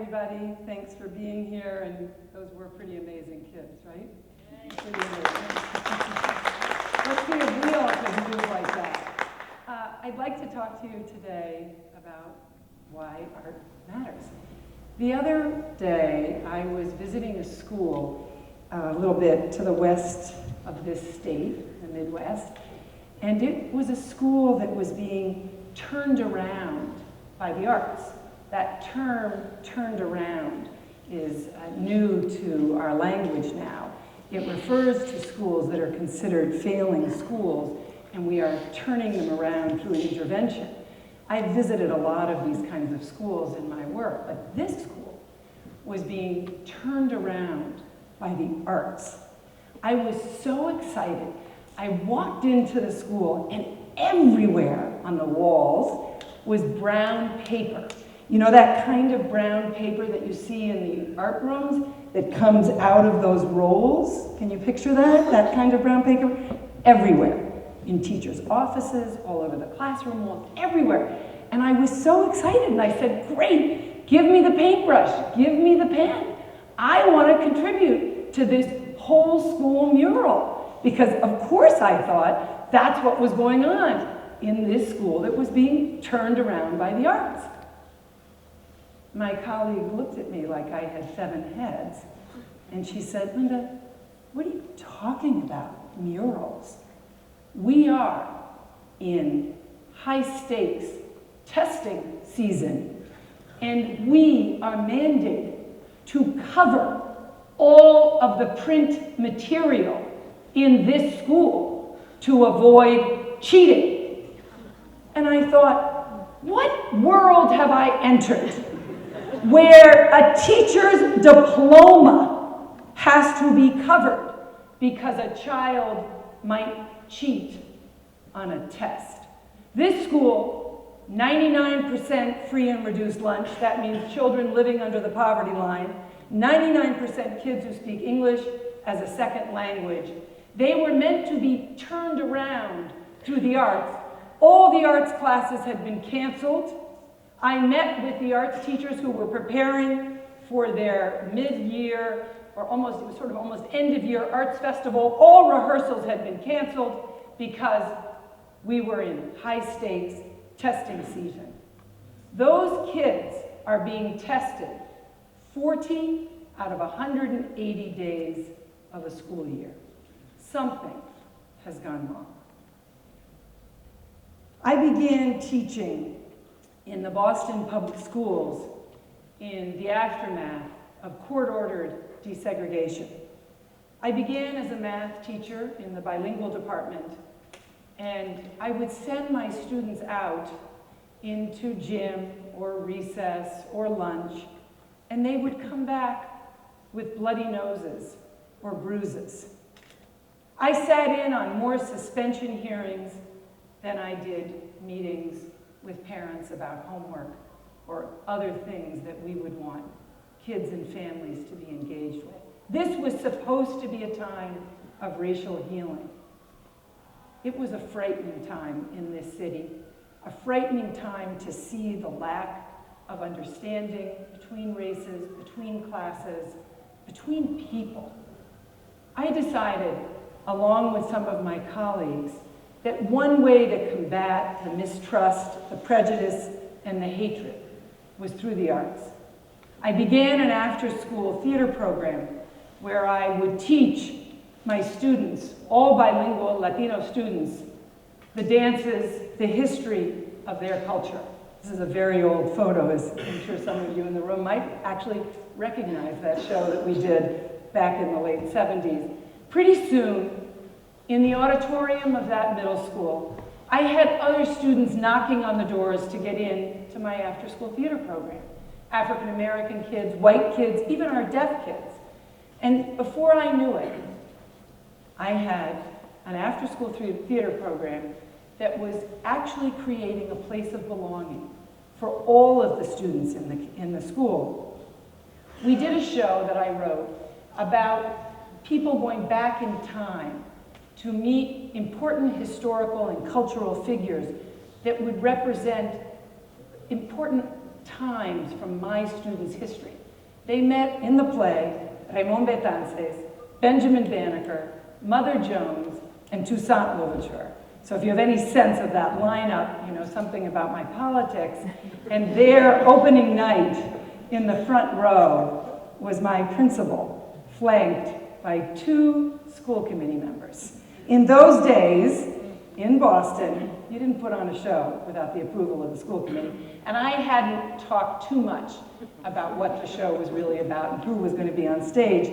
everybody. Thanks for being here. And those were pretty amazing kids, right? Pretty amazing. Let's see if we all can do like that. I'd like to talk to you today about why art matters. The other day, I was visiting a school a little bit to the west of this state, the Midwest, and it was a school that was being turned around by the arts. That term, turned around, is new to our language now. It refers to schools that are considered failing schools, and we are turning them around through an intervention. I've visited a lot of these kinds of schools in my work, but this school was being turned around by the arts. I was so excited. I walked into the school, and everywhere on the walls was brown paper. You know that kind of brown paper that you see in the art rooms that comes out of those rolls? Can you picture that? That kind of brown paper? Everywhere. In teachers' offices, all over the classroom walls, everywhere. And I was so excited, and I said, great, give me the paintbrush, give me the pen. I want to contribute to this whole school mural. Because of course I thought that's what was going on in this school that was being turned around by the arts. My colleague looked at me like I had 7 heads, and she said, Linda, what are you talking about, murals? We are in high-stakes testing season, and we are mandated to cover all of the print material in this school to avoid cheating. And I thought, what world have I entered where a teacher's diploma has to be covered because a child might cheat on a test? This school, 99% free and reduced lunch. That means children living under the poverty line. 99% kids who speak English as a second language. They were meant to be turned around through the arts. All the arts classes had been canceled. I met with the arts teachers who were preparing for their mid-year, or almost, it was sort of almost end-of-year arts festival. All rehearsals had been canceled because we were in high-stakes testing season. Those kids are being tested 40 out of 180 days of a school year. Something has gone wrong. I began teaching in the Boston public schools in the aftermath of court-ordered desegregation. I began as a math teacher in the bilingual department, and I would send my students out into gym or recess or lunch, and they would come back with bloody noses or bruises. I sat in on more suspension hearings than I did meetings with parents about homework or other things that we would want kids and families to be engaged with. This was supposed to be a time of racial healing. It was a frightening time in this city, a frightening time to see the lack of understanding between races, between classes, between people. I decided, along with some of my colleagues, that one way to combat the mistrust, the prejudice, and the hatred was through the arts. I began an after-school theater program where I would teach my students, all bilingual Latino students, the dances, the history of their culture. This is a very old photo, as I'm sure some of you in the room might actually recognize that show that we did back in the late 70s. Pretty soon, in the auditorium of that middle school, I had other students knocking on the doors to get in to my after-school theater program. African American kids, white kids, even our deaf kids. And before I knew it, I had an after-school theater program that was actually creating a place of belonging for all of the students in the school. We did a show that I wrote about people going back in time to meet important historical and cultural figures that would represent important times from my students' history. They met in the play Raymond Betances, Benjamin Banneker, Mother Jones, and Toussaint Louverture. So if you have any sense of that lineup, you know something about my politics. And their opening night in the front row was my principal, flanked by 2 school committee members. In those days, in Boston, you didn't put on a show without the approval of the school committee. And I hadn't talked too much about what the show was really about and who was going to be on stage.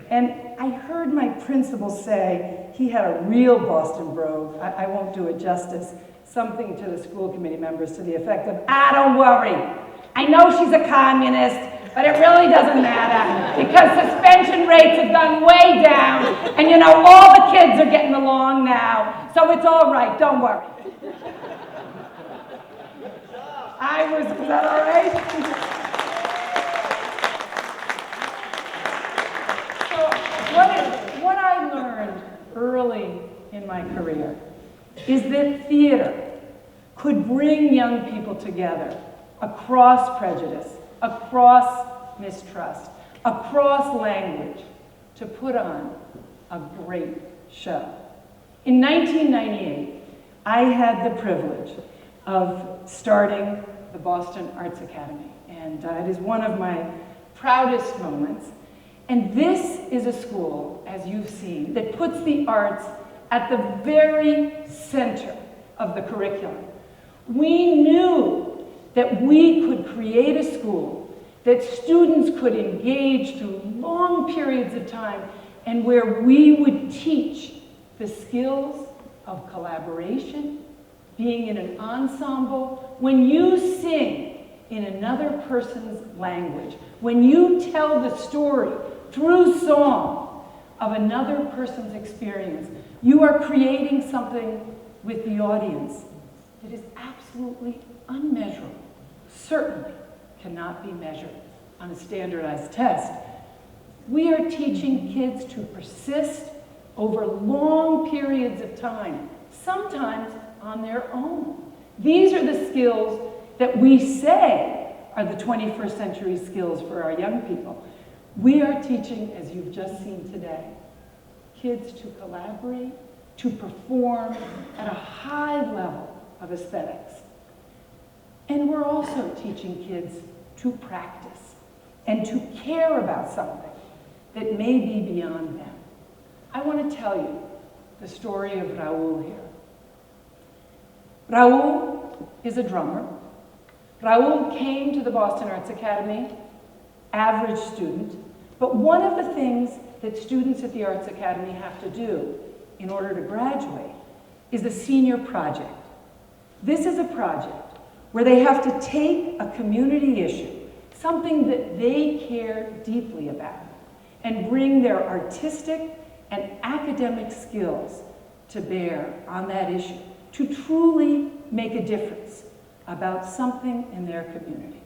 And I heard my principal say, he had a real Boston brogue, I won't do it justice, something to the school committee members to the effect of, don't worry, I know she's a communist, but it really doesn't matter because suspension rates have gone way down and you know, all the kids are getting along now, so it's all right, don't worry. Was that all right? So what I learned early in my career is that theater could bring young people together across prejudice, across mistrust, across language, to put on a great show. In 1998, I had the privilege of starting the Boston Arts Academy, and it is one of my proudest moments. And this is a school, as you've seen, that puts the arts at the very center of the curriculum. We knew that we could create a school that students could engage through long periods of time and where we would teach the skills of collaboration, being in an ensemble. When you sing in another person's language, when you tell the story through song of another person's experience, you are creating something with the audience that is absolutely unmeasurable, certainly cannot be measured on a standardized test. We are teaching kids to persist over long periods of time, sometimes on their own. These are the skills that we say are the 21st century skills for our young people. We are teaching, as you've just seen today, kids to collaborate, to perform at a high level of aesthetics. And we're also teaching kids to practice and to care about something that may be beyond them. I want to tell you the story of Raul here. Raul is a drummer. Raul came to the Boston Arts Academy, average student, but one of the things that students at the Arts Academy have to do in order to graduate is a senior project. This is a project where they have to take a community issue, something that they care deeply about, and bring their artistic and academic skills to bear on that issue, to truly make a difference about something in their community.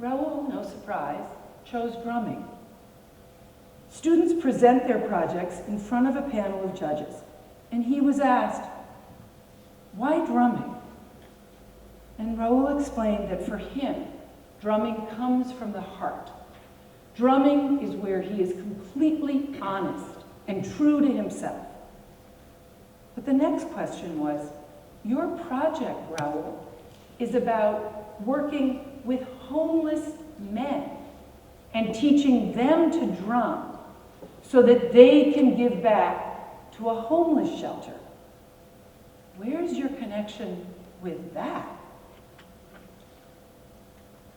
Raul, no surprise, chose drumming. Students present their projects in front of a panel of judges, and he was asked, why drumming? And Raul explained that for him, drumming comes from the heart. Drumming is where he is completely honest and true to himself. But the next question was, your project, Raul, is about working with homeless men and teaching them to drum so that they can give back to a homeless shelter. Where's your connection with that?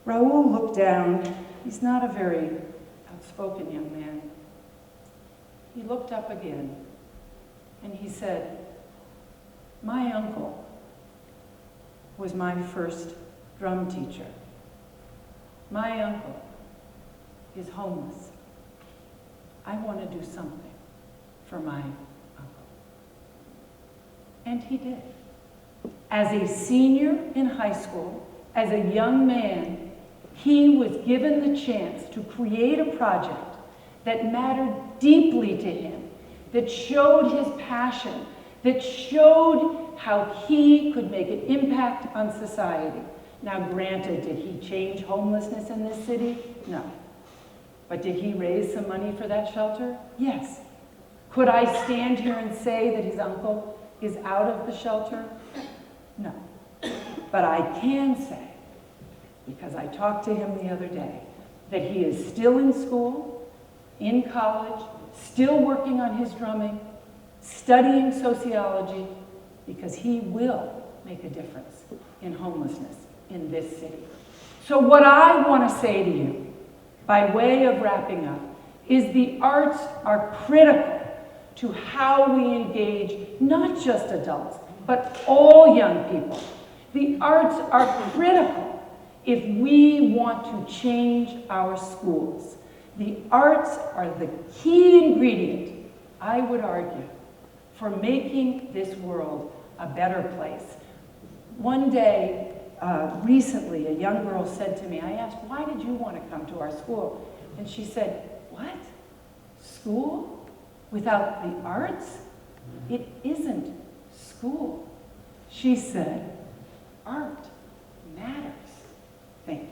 Raul looked down. He's not a very outspoken young man. He looked up again and he said, my uncle was my first drum teacher. My uncle is homeless. I want to do something for my uncle. And he did. As a senior in high school, as a young man, he was given the chance to create a project that mattered deeply to him, that showed his passion, that showed how he could make an impact on society, Now, granted, did he change homelessness in this city? No. But did he raise some money for that shelter? Yes. Could I stand here and say that his uncle is out of the shelter? No. But I can say, because I talked to him the other day, that he is still in school, in college, still working on his drumming, studying sociology, because he will make a difference in homelessness in this city. So what I want to say to you, by way of wrapping up, is the arts are critical to how we engage not just adults, but all young people. The arts are critical if we want to change our schools. The arts are the key ingredient, I would argue, for making this world a better place. One day, recently, a young girl said to me, I asked, why did you want to come to our school? And she said, what? School? Without the arts? It isn't school. She said, art matters. Thank you.